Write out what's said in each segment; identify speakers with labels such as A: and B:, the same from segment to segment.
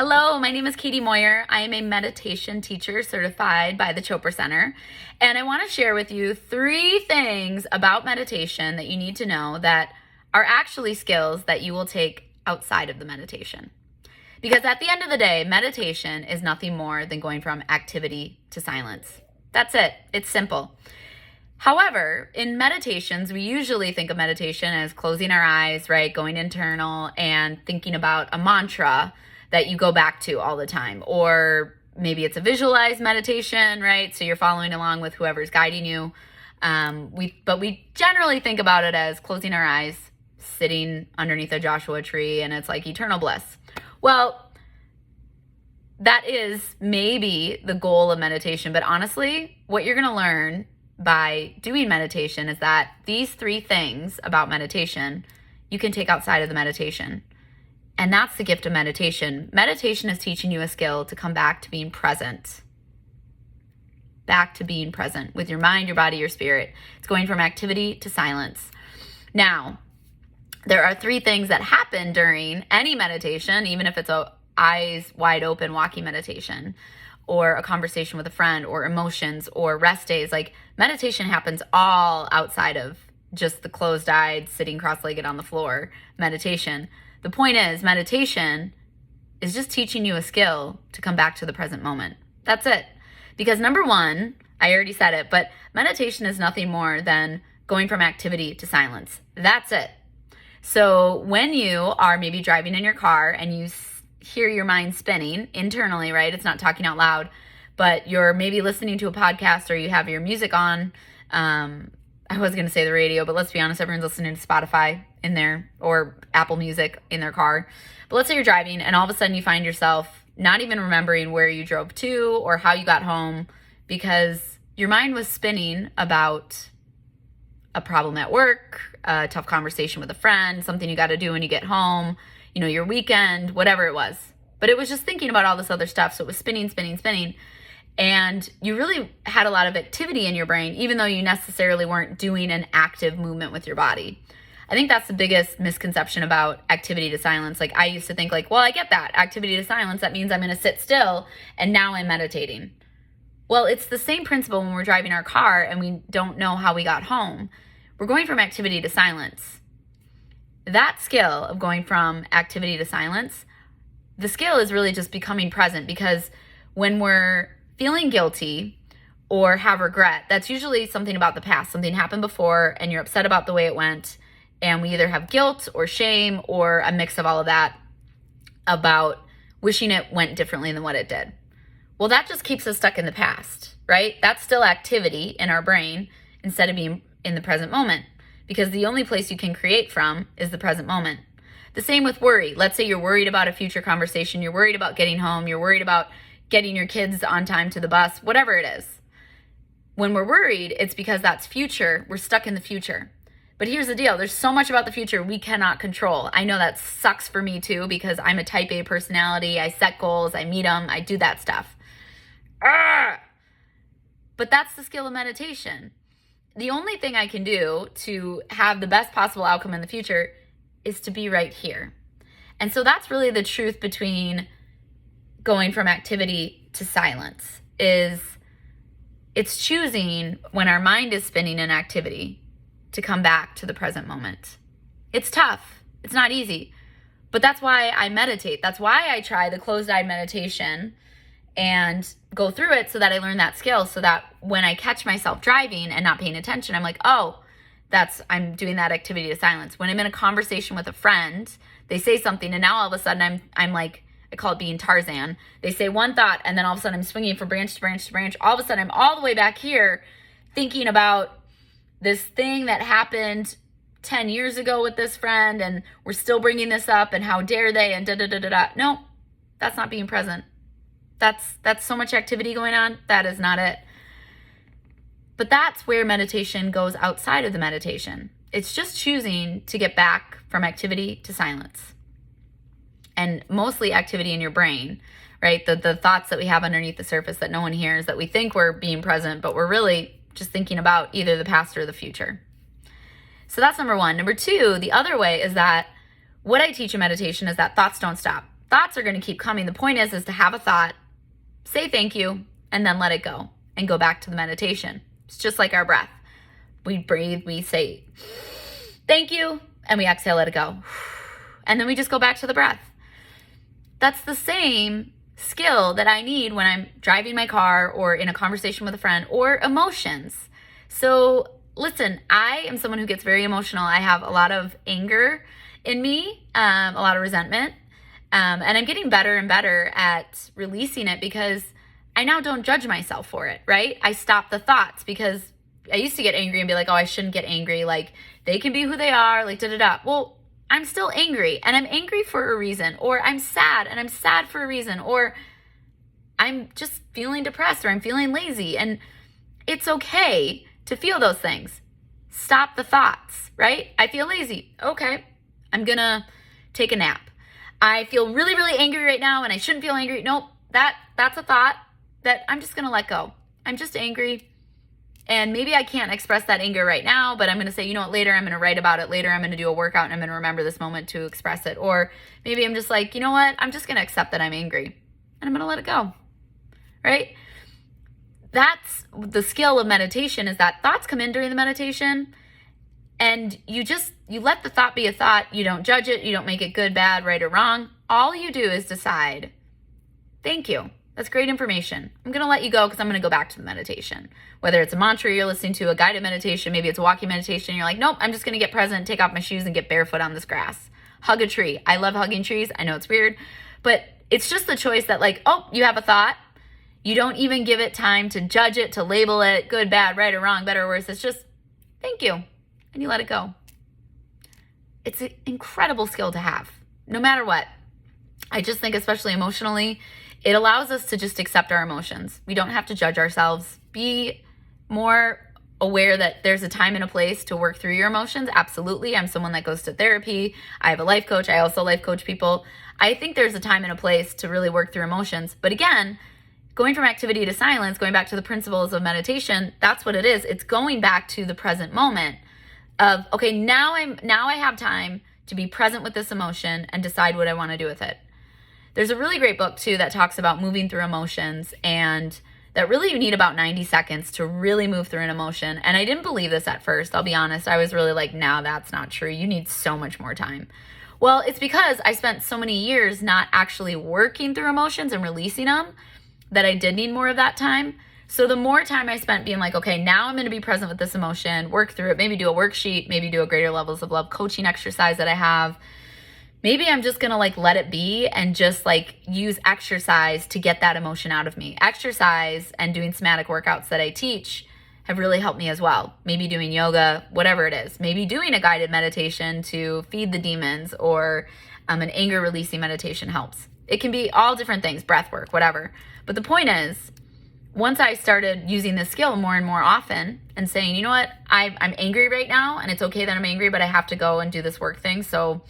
A: Hello, my name is kjmeuer. I am a meditation teacher certified by the Chopra Center, and I want to share with you 3 things about meditation that you need to know that are actually skills that you will take outside of the meditation. Because at the end of the day, meditation is nothing more than going from activity to silence. That's it. It's simple. However, in meditations, we usually think of meditation as closing our eyes, right? Going internal and thinking about a mantra that you go back to all the time. Or maybe it's a visualized meditation, right? So you're following along with whoever's guiding you. But we generally think about it as closing our eyes, sitting underneath a Joshua tree, and it's like eternal bliss. Well, that is maybe the goal of meditation. But honestly, what you're going to learn by doing meditation is that these 3 things about meditation you can take outside of the meditation. And that's the gift of meditation. Meditation is teaching you a skill to come back to being present. Back to being present with your mind, your body, your spirit. It's going from activity to silence. Now, there are 3 things that happen during any meditation, even if it's a eyes wide open walking meditation, or a conversation with a friend, or emotions, or rest days. Like, meditation happens all outside of just the closed-eyed, sitting cross-legged on the floor meditation. The point is, meditation is just teaching you a skill to come back to the present moment. That's it. Because number 1, I already said it, but meditation is nothing more than going from activity to silence. That's it. So when you are maybe driving in your car and you hear your mind spinning internally, right? It's not talking out loud, but you're maybe listening to a podcast or you have your music on. I was going to say the radio, but let's be honest, everyone's listening to Spotify in there or Apple Music in their car. But let's say you're driving and all of a sudden you find yourself not even remembering where you drove to or how you got home because your mind was spinning about a problem at work, a tough conversation with a friend, something you got to do when you get home, your weekend, whatever it was. But it was just thinking about all this other stuff. So it was spinning. And you really had a lot of activity in your brain, even though you necessarily weren't doing an active movement with your body. I think that's the biggest misconception about activity to silence. Like, I used to think well, I get that. Activity to silence, that means I'm going to sit still and now I'm meditating. Well, it's the same principle when we're driving our car and we don't know how we got home. We're going from activity to silence. That skill of going from activity to silence, the skill is really just becoming present, because when we're feeling guilty or have regret, that's usually something about the past. Something happened before and you're upset about the way it went. And we either have guilt or shame or a mix of all of that about wishing it went differently than what it did. Well, that just keeps us stuck in the past, right? That's still activity in our brain instead of being in the present moment, because the only place you can create from is the present moment. The same with worry. Let's say you're worried about a future conversation. You're worried about getting home. You're worried about getting your kids on time to the bus, whatever it is. When we're worried, it's because that's future. We're stuck in the future. But here's the deal. There's so much about the future we cannot control. I know that sucks for me too, because I'm a type A personality. I set goals. I meet them. I do that stuff. But that's the skill of meditation. The only thing I can do to have the best possible outcome in the future is to be right here. And so that's really the truth between going from activity to silence. It's choosing when our mind is spinning in activity to come back to the present moment. It's tough. It's not easy. But that's why I meditate. That's why I try the closed-eye meditation and go through it so that I learn that skill, so that when I catch myself driving and not paying attention, I'm like, oh, I'm doing that activity to silence. When I'm in a conversation with a friend, they say something and now all of a sudden I'm like, I call it being Tarzan. They say one thought and then all of a sudden I'm swinging from branch to branch to branch. All of a sudden I'm all the way back here thinking about this thing that happened 10 years ago with this friend and we're still bringing this up and how dare they and da-da-da-da-da. No, that's not being present. That's so much activity going on. That is not it. But that's where meditation goes outside of the meditation. It's just choosing to get back from activity to silence. And mostly activity in your brain, right? The thoughts that we have underneath the surface that no one hears, that we think we're being present, but we're really just thinking about either the past or the future. So that's number 1. Number 2, the other way is that what I teach in meditation is that thoughts don't stop. thoughts are going to keep coming. The point is to have a thought, say thank you, and then let it go and go back to the meditation. It's just like our breath. We breathe, we say thank you, and we exhale, let it go. And then we just go back to the breath. That's the same skill that I need when I'm driving my car or in a conversation with a friend, or emotions. So listen, I am someone who gets very emotional. I have a lot of anger in me, a lot of resentment, and I'm getting better and better at releasing it because I now don't judge myself for it, right? I stop the thoughts, because I used to get angry and be like, oh, I shouldn't get angry. Like, they can be who they are, like da-da-da. Well, I'm still angry, and I'm angry for a reason, or I'm sad and I'm sad for a reason, or I'm just feeling depressed, or I'm feeling lazy, and it's okay to feel those things. Stop the thoughts, right? I feel lazy. Okay, I'm gonna take a nap. I feel really, really angry right now, and I shouldn't feel angry. Nope, that's a thought that I'm just gonna let go. I'm just angry. And maybe I can't express that anger right now, but I'm going to say, you know what, later I'm going to write about it. Later I'm going to do a workout and I'm going to remember this moment to express it. Or maybe I'm just like, you know what, I'm just going to accept that I'm angry and I'm going to let it go, right? That's the skill of meditation, is that thoughts come in during the meditation and you let the thought be a thought. You don't judge it. You don't make it good, bad, right, or wrong. All you do is decide, thank you. That's great information. I'm going to let you go because I'm going to go back to the meditation. Whether it's a mantra you're listening to, a guided meditation, maybe it's a walking meditation. You're like, nope, I'm just going to get present, take off my shoes, and get barefoot on this grass. Hug a tree. I love hugging trees. I know it's weird, but it's just the choice that, like, oh, you have a thought. You don't even give it time to judge it, to label it, good, bad, right or wrong, better or worse. It's just, thank you. And you let it go. It's an incredible skill to have, no matter what. I just think, especially emotionally, it allows us to just accept our emotions. We don't have to judge ourselves. Be more aware that there's a time and a place to work through your emotions. Absolutely. I'm someone that goes to therapy. I have a life coach. I also life coach people. I think there's a time and a place to really work through emotions. But again, going from activity to silence, going back to the principles of meditation, that's what it is. It's going back to the present moment of, okay, now I have time to be present with this emotion and decide what I want to do with it. There's a really great book too that talks about moving through emotions, and that really you need about 90 seconds to really move through an emotion. And I didn't believe this at first, I'll be honest. I was really like, no, that's not true. You need so much more time. Well, it's because I spent so many years not actually working through emotions and releasing them that I did need more of that time. So the more time I spent being like, okay, now I'm going to be present with this emotion, work through it, maybe do a worksheet, maybe do a greater levels of love coaching exercise that I have. Maybe I'm just going to like let it be and just like use exercise to get that emotion out of me. Exercise and doing somatic workouts that I teach have really helped me as well. Maybe doing yoga, whatever it is. Maybe doing a guided meditation to feed the demons, or an anger releasing meditation helps. It can be all different things, breath work, whatever. But the point is, once I started using this skill more and more often and saying, you know what, I'm angry right now, and it's okay that I'm angry, but I have to go and do this work thing. So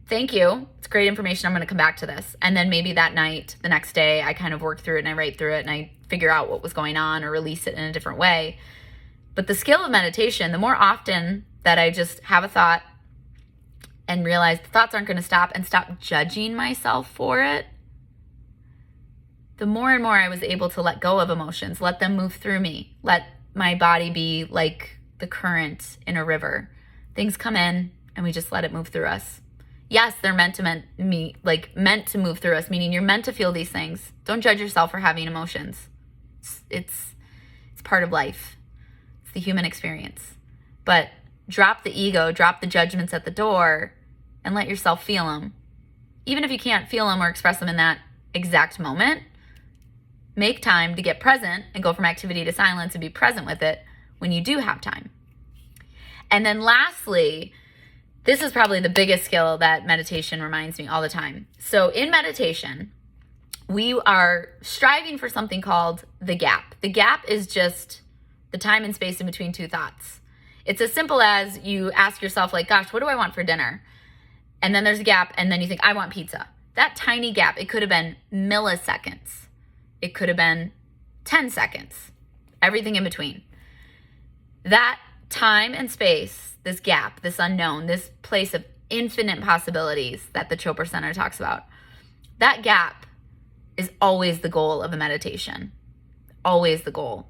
A: thank you. It's great information. I'm going to come back to this. And then maybe that night, the next day, I kind of work through it and I write through it and I figure out what was going on or release it in a different way. But the skill of meditation, the more often that I just have a thought and realize the thoughts aren't going to stop, and stop judging myself for it, the more and more I was able to let go of emotions, let them move through me, let my body be like the current in a river. Things come in and we just let it move through us. Yes, they're meant to move through us, meaning you're meant to feel these things. Don't judge yourself for having emotions. It's part of life. It's the human experience. But drop the ego, drop the judgments at the door, and let yourself feel them. Even if you can't feel them or express them in that exact moment, make time to get present and go from activity to silence and be present with it when you do have time. And then lastly, this is probably the biggest skill that meditation reminds me all the time. So in meditation, we are striving for something called the gap. The gap is just the time and space in between two thoughts. It's as simple as you ask yourself, like, gosh, what do I want for dinner? And then there's a gap, and then you think, I want pizza. That tiny gap, it could have been milliseconds. It could have been 10 seconds, everything in between. That time and space, this gap, this unknown, this place of infinite possibilities that the Chopra Center talks about, That gap is always the goal of a meditation. Always the goal.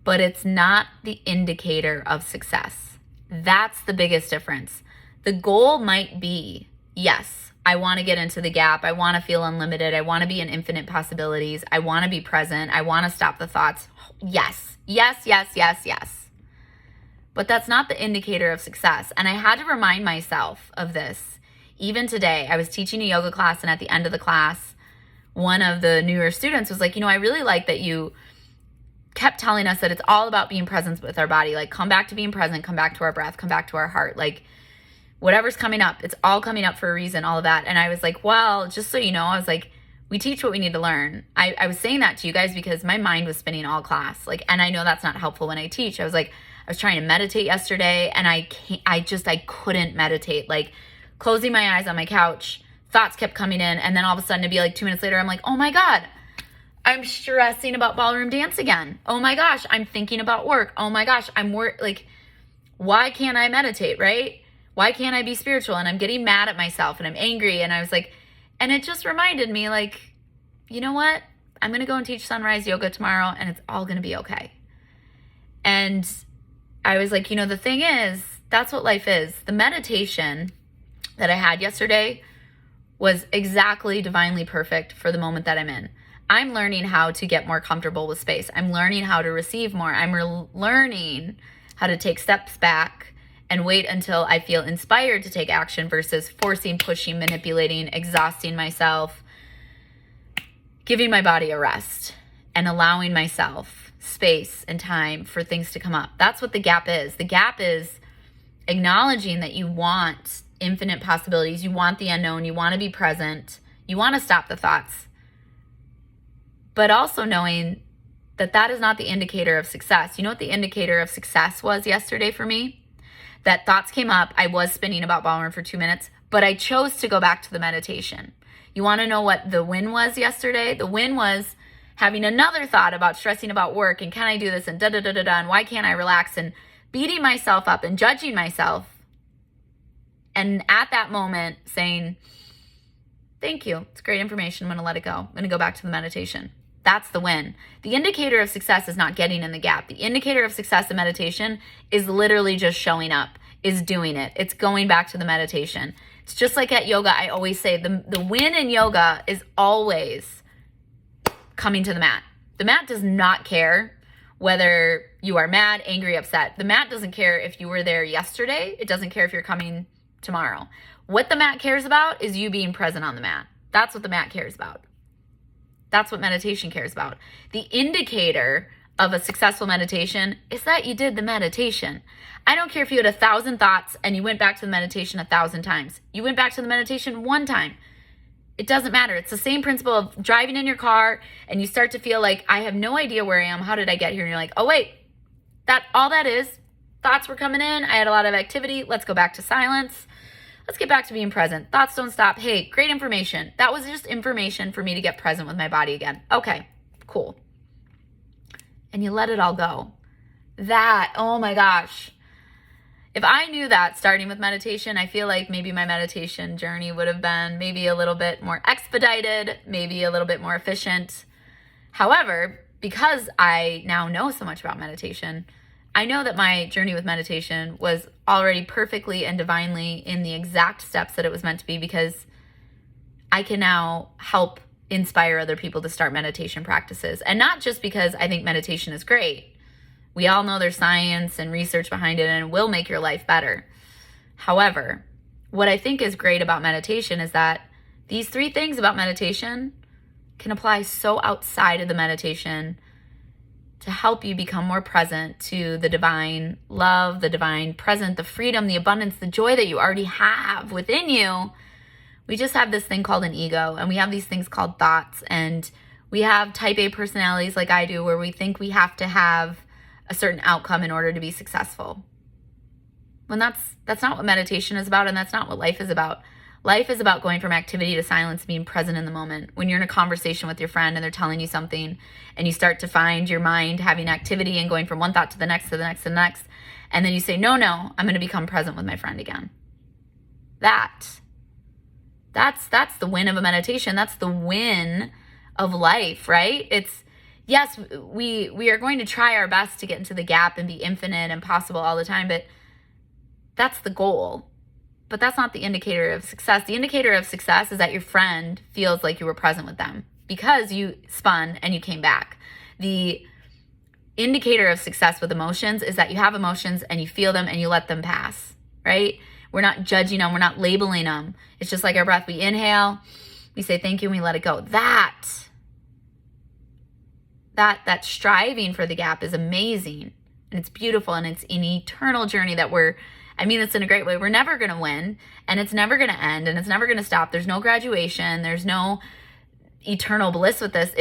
A: But it's not the indicator of success. That's the biggest difference. The goal might be, yes, I want to get into the gap. I want to feel unlimited. I want to be in infinite possibilities. I want to be present. I want to stop the thoughts. Yes, yes, yes, yes, yes. But that's not the indicator of success. And I had to remind myself of this. Even today, I was teaching a yoga class, and at the end of the class, one of the newer students was like, I really like that you kept telling us that it's all about being present with our body. Like, come back to being present, come back to our breath, come back to our heart. Like, whatever's coming up, it's all coming up for a reason, all of that. And I was like, well, just so you know, I was like, we teach what we need to learn. I was saying that to you guys because my mind was spinning all class. Like, and I know that's not helpful when I teach. I was like, I was trying to meditate yesterday, and I couldn't meditate. Like, closing my eyes on my couch, thoughts kept coming in, and then all of a sudden it'd be like 2 minutes later, I'm like, oh my God, I'm stressing about ballroom dance again. Oh my gosh, I'm thinking about work. Oh my gosh, like, why can't I meditate, right? Why can't I be spiritual? And I'm getting mad at myself, and I'm angry. And I was like, and it just reminded me, like, you know what? I'm going to go and teach sunrise yoga tomorrow, and it's all going to be okay. And I was like, the thing is, that's what life is. The meditation that I had yesterday was exactly divinely perfect for the moment that I'm in. I'm learning how to get more comfortable with space. I'm learning how to receive more. I'm learning how to take steps back and wait until I feel inspired to take action versus forcing, pushing, manipulating, exhausting myself, giving my body a rest, and allowing myself space and time for things to come up. That's what the gap is. The gap is acknowledging that you want infinite possibilities. You want the unknown. You want to be present. You want to stop the thoughts. But also knowing that that is not the indicator of success. You know what the indicator of success was yesterday for me? That thoughts came up. I was spinning about ballroom for 2 minutes, but I chose to go back to the meditation. You want to know what the win was yesterday? The win was having another thought about stressing about work and can I do this and da-da-da-da-da and why can't I relax and beating myself up and judging myself. And at that moment saying, thank you. It's great information. I'm going to let it go. I'm going to go back to the meditation. That's the win. The indicator of success is not getting in the gap. The indicator of success in meditation is literally just showing up, is doing it. It's going back to the meditation. It's just like at yoga. I always say the win in yoga is always coming to the mat. The mat does not care whether you are mad, angry, upset. The mat doesn't care if you were there yesterday. It doesn't care if you're coming tomorrow. What the mat cares about is you being present on the mat. That's what the mat cares about. That's what meditation cares about. The indicator of a successful meditation is that you did the meditation. I don't care if you had 1,000 thoughts and you went back to the meditation 1,000 times. You went back to the meditation one time. It doesn't matter. It's the same principle of driving in your car and you start to feel like, I have no idea where I am. How did I get here? And you're like, oh wait, all that is, thoughts were coming in. I had a lot of activity. Let's go back to silence. Let's get back to being present. Thoughts don't stop. Hey, great information. That was just information for me to get present with my body again. Okay, cool. And you let it all go. That, oh my gosh. If I knew that starting with meditation, I feel like maybe my meditation journey would have been maybe a little bit more expedited, maybe a little bit more efficient. However, because I now know so much about meditation, I know that my journey with meditation was already perfectly and divinely in the exact steps that it was meant to be, because I can now help inspire other people to start meditation practices. And not just because I think meditation is great. We all know there's science and research behind it and it will make your life better. However, what I think is great about meditation is that these 3 things about meditation can apply so outside of the meditation to help you become more present to the divine love, the divine present, the freedom, the abundance, the joy that you already have within you. We just have this thing called an ego, and we have these things called thoughts, and we have type A personalities like I do, where we think we have to have a certain outcome in order to be successful. When that's not what meditation is about, and that's not what life is about. Life is about going from activity to silence, being present in the moment. When you're in a conversation with your friend and they're telling you something and you start to find your mind having activity and going from one thought to the next, to the next, to the next, and then you say, no, I'm going to become present with my friend again. That That's the win of a meditation. That's the win of life, right? It's, yes, we are going to try our best to get into the gap and be infinite and possible all the time, but that's the goal. But that's not the indicator of success. The indicator of success is that your friend feels like you were present with them because you spun and you came back. The indicator of success with emotions is that you have emotions and you feel them and you let them pass, right? We're not judging them. We're not labeling them. It's just like our breath. We inhale, we say thank you, and we let it go. That striving for the gap is amazing, and it's beautiful, and it's an eternal journey that it's in a great way. We're never going to win, and it's never going to end, and it's never going to stop. There's no graduation. There's no eternal bliss with this.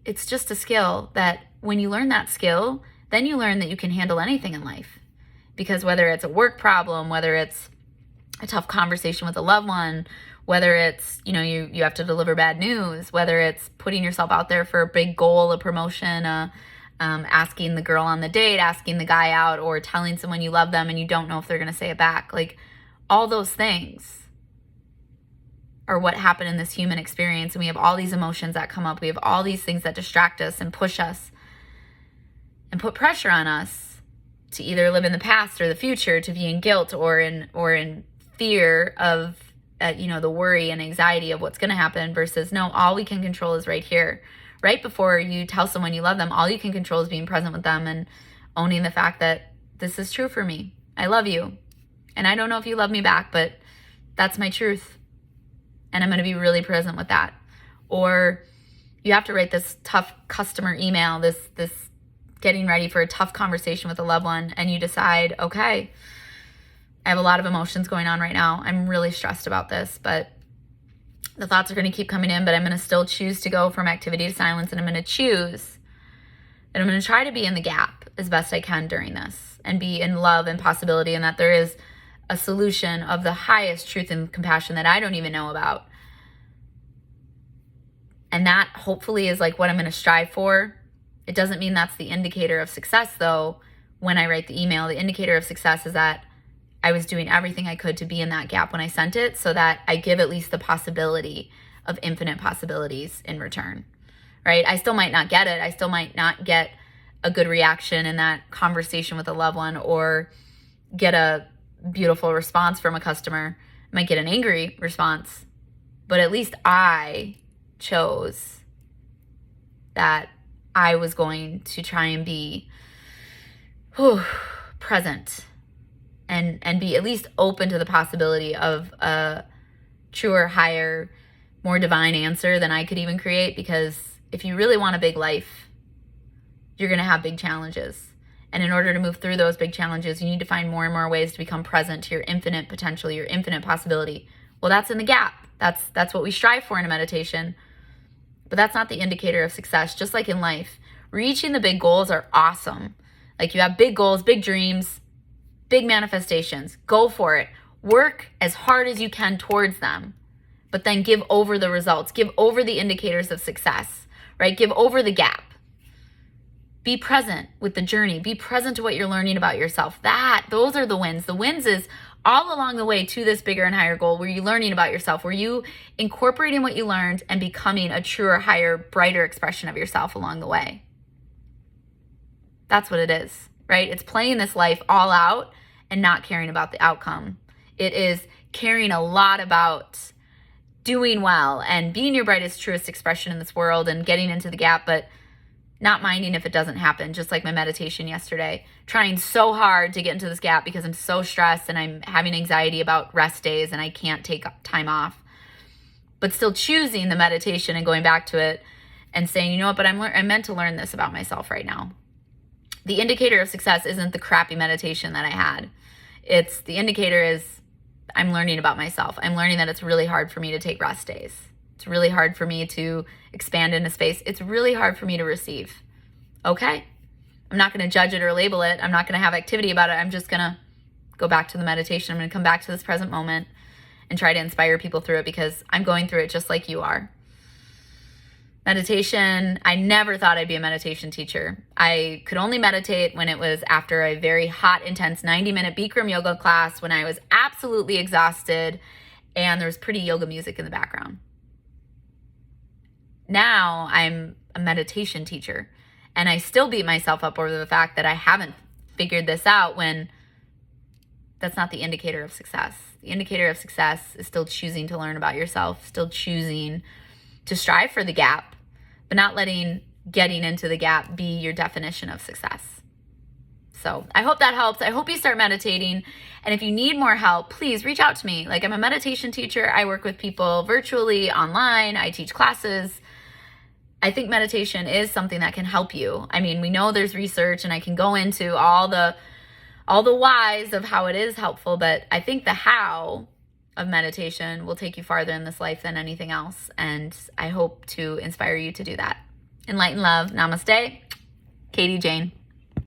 A: It's just a skill that when you learn that skill, then you learn that you can handle anything in life. Because whether it's a work problem, whether it's a tough conversation with a loved one, whether it's, you have to deliver bad news, whether it's putting yourself out there for a big goal, a promotion, asking the girl on the date, asking the guy out, or telling someone you love them and you don't know if they're going to say it back. Like, all those things are what happen in this human experience. And we have all these emotions that come up. We have all these things that distract us and push us and put pressure on us to either live in the past or the future, to be in guilt or in fear of, the worry and anxiety of what's going to happen, versus no, all we can control is right here. Right before you tell someone you love them, all you can control is being present with them and owning the fact that this is true for me. I love you. And I don't know if you love me back, but that's my truth. And I'm going to be really present with that. Or you have to write this tough customer email, this getting ready for a tough conversation with a loved one, and you decide, okay, I have a lot of emotions going on right now. I'm really stressed about this, but the thoughts are going to keep coming in, but I'm going to still choose to go from activity to silence, and I'm going to choose that I'm going to try to be in the gap as best I can during this and be in love and possibility, and that there is a solution of the highest truth and compassion that I don't even know about. And that hopefully is like what I'm going to strive for. It doesn't mean that's the indicator of success, though. When I write the email, the indicator of success is that I was doing everything I could to be in that gap when I sent it, so that I give at least the possibility of infinite possibilities in return, right? I still might not get it. I still might not get a good reaction in that conversation with a loved one, or get a beautiful response from a customer. I might get an angry response, but at least I chose that I was going to try and be present and be at least open to the possibility of a truer, higher, more divine answer than I could even create. Because if you really want a big life, you're going to have big challenges. And in order to move through those big challenges, you need to find more and more ways to become present to your infinite potential, your infinite possibility. Well, that's in the gap. That's what we strive for in a meditation. But that's not the indicator of success. Just like in life, reaching the big goals are awesome. Like, you have big goals, big dreams, big manifestations. Go for it. Work as hard as you can towards them. But then give over the results. Give over the indicators of success, right? Give over the gap. Be present with the journey. Be present to what you're learning about yourself. Those are the wins. The wins is all along the way to this bigger and higher goal, where you're learning about yourself, where you incorporating what you learned and becoming a truer, higher, brighter expression of yourself along the way. That's what it is, right? It's playing this life all out and not caring about the outcome. It is caring a lot about doing well and being your brightest, truest expression in this world and getting into the gap, but not minding if it doesn't happen. Just like my meditation yesterday, trying so hard to get into this gap because I'm so stressed and I'm having anxiety about rest days and I can't take time off, but still choosing the meditation and going back to it and saying, you know what, but I'm meant to learn this about myself right now. The indicator of success isn't the crappy meditation that I had. It's the indicator is I'm learning about myself. I'm learning that it's really hard for me to take rest days. It's really hard for me to expand into space. It's really hard for me to receive. Okay? I'm not going to judge it or label it. I'm not going to have activity about it. I'm just going to go back to the meditation. I'm going to come back to this present moment and try to inspire people through it, because I'm going through it just like you are. Meditation, I never thought I'd be a meditation teacher. I could only meditate when it was after a very hot, intense 90-minute Bikram yoga class, when I was absolutely exhausted and there's pretty yoga music in the background. Now I'm a meditation teacher, and I still beat myself up over the fact that I haven't figured this out, when that's not the indicator of success. The indicator of success is still choosing to learn about yourself, still choosing to strive for the gap, but not letting getting into the gap be your definition of success. So I hope that helps. I hope you start meditating. And if you need more help, please reach out to me. Like, I'm a meditation teacher. I work with people virtually, online. I teach classes. I think meditation is something that can help you. I mean, we know there's research, and I can go into all the whys of how it is helpful, but I think the how of meditation will take you farther in this life than anything else. And I hope to inspire you to do that. Enlighten love. Namaste. Katie Jane.